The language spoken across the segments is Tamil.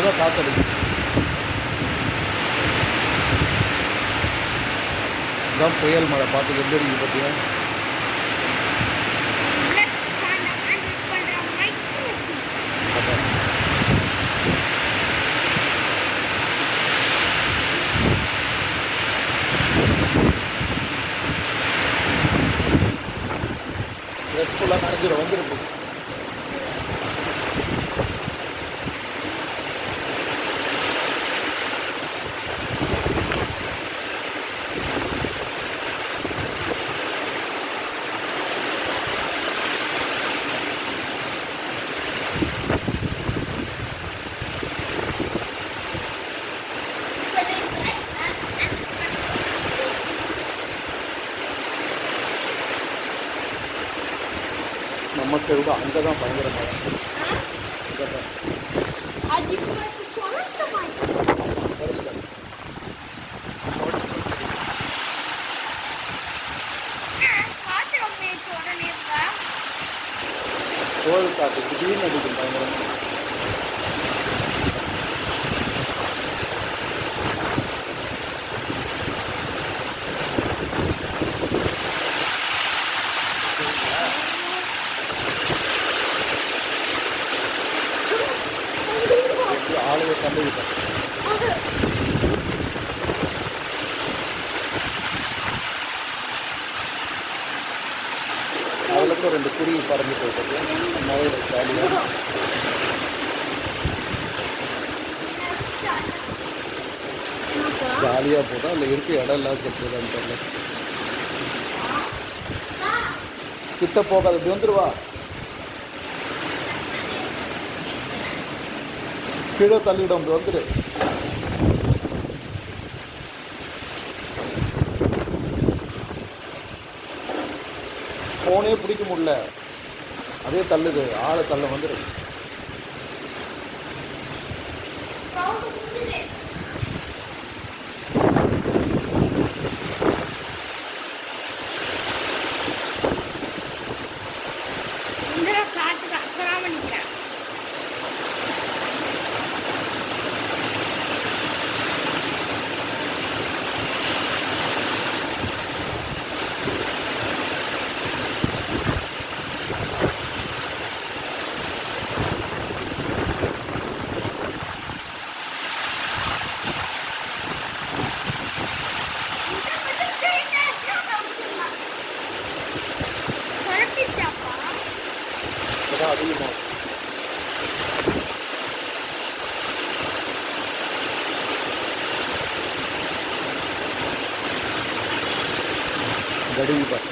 தான் காத்தடிக்கும். இதுதான் புயல் மழை. பார்த்து எப்படி அடிக்குது பார்த்தியா? ட்ரெஸ் ஃபுல்லாக நனைஞ்சிடும். வந்துருக்கு. நம்ம சைடு அங்கே தான் பயங்கரமாக கோவில் காற்று திடீர்னு அடிக்கும் பயங்கரமாக. ஆளுங்க கண்டுக்கிட்டேன். அதில் கூட 2 குருவி பறந்து போயிட்டு மழையில் ஜாலியாக. ஜாலியாக போட்டோம். அதில் இருக்க இடம் இல்லாத போதான்னு தெரியல. கிட்ட போகாது. இப்படி வந்துடுவா. கீழே தள்ளிவிடும். அப்படி வந்துடு. ஃபோனே பிடிக்க முடியல. அதே தள்ளுது. ஆளை தள்ள வந்துடு. அதிகமாகும். கடுகு பாரு.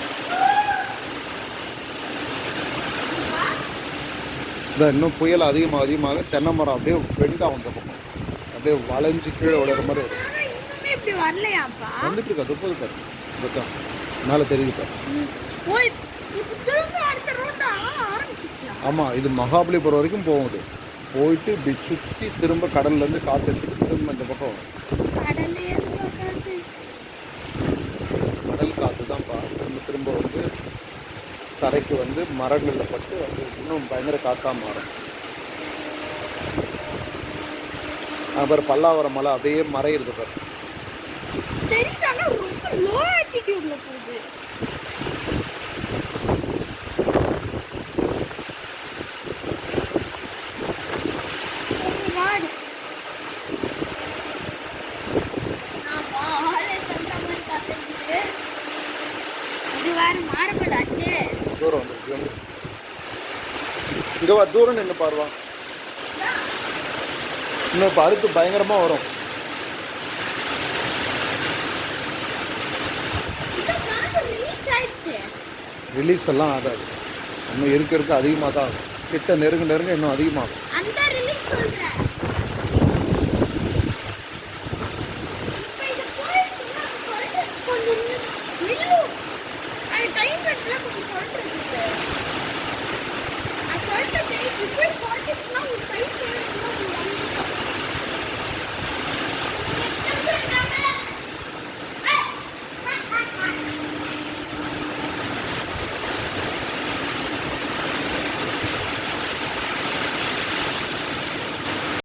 இன்னும் புயல் அதிகமாக தென்னை மரம் அப்படியே பெண்டாகும். அந்த பக்கம் அப்படியே வளைஞ்சு கீழே விழுற மாதிரி வரும். வந்துட்டு இருக்கா? துப்பது பாரு. இதுதான் மேலே தெரியுது பாரு. ஆமாம், இது மகாபலிபுரம் வரைக்கும் போகுது. போயிட்டு இப்படி சுற்றி திரும்ப கடல்லேருந்து காற்று எடுத்துட்டு திரும்ப இந்த பக்கம் வரும். கடல் காற்று தான் திரும்ப வந்து தரைக்கு வந்து மரங்களில் பட்டு அது இன்னும் பயங்கர காற்றாக மாறும். அப்புறம் பல்லாவரம் மலை அப்படியே மறையிறது பாரு. தூரம் வந்துருக்கு. இங்கே வா, தூரம் நின்று பாருவா. இன்னும் இப்போ அடுத்து பயங்கரமாக வரும். ரிலீஸ் எல்லாம் ஆகாது. இன்னும் இருக்க அதிகமாக தான் ஆகும். கிட்ட நெருங்க இன்னும் அதிகமாகும்.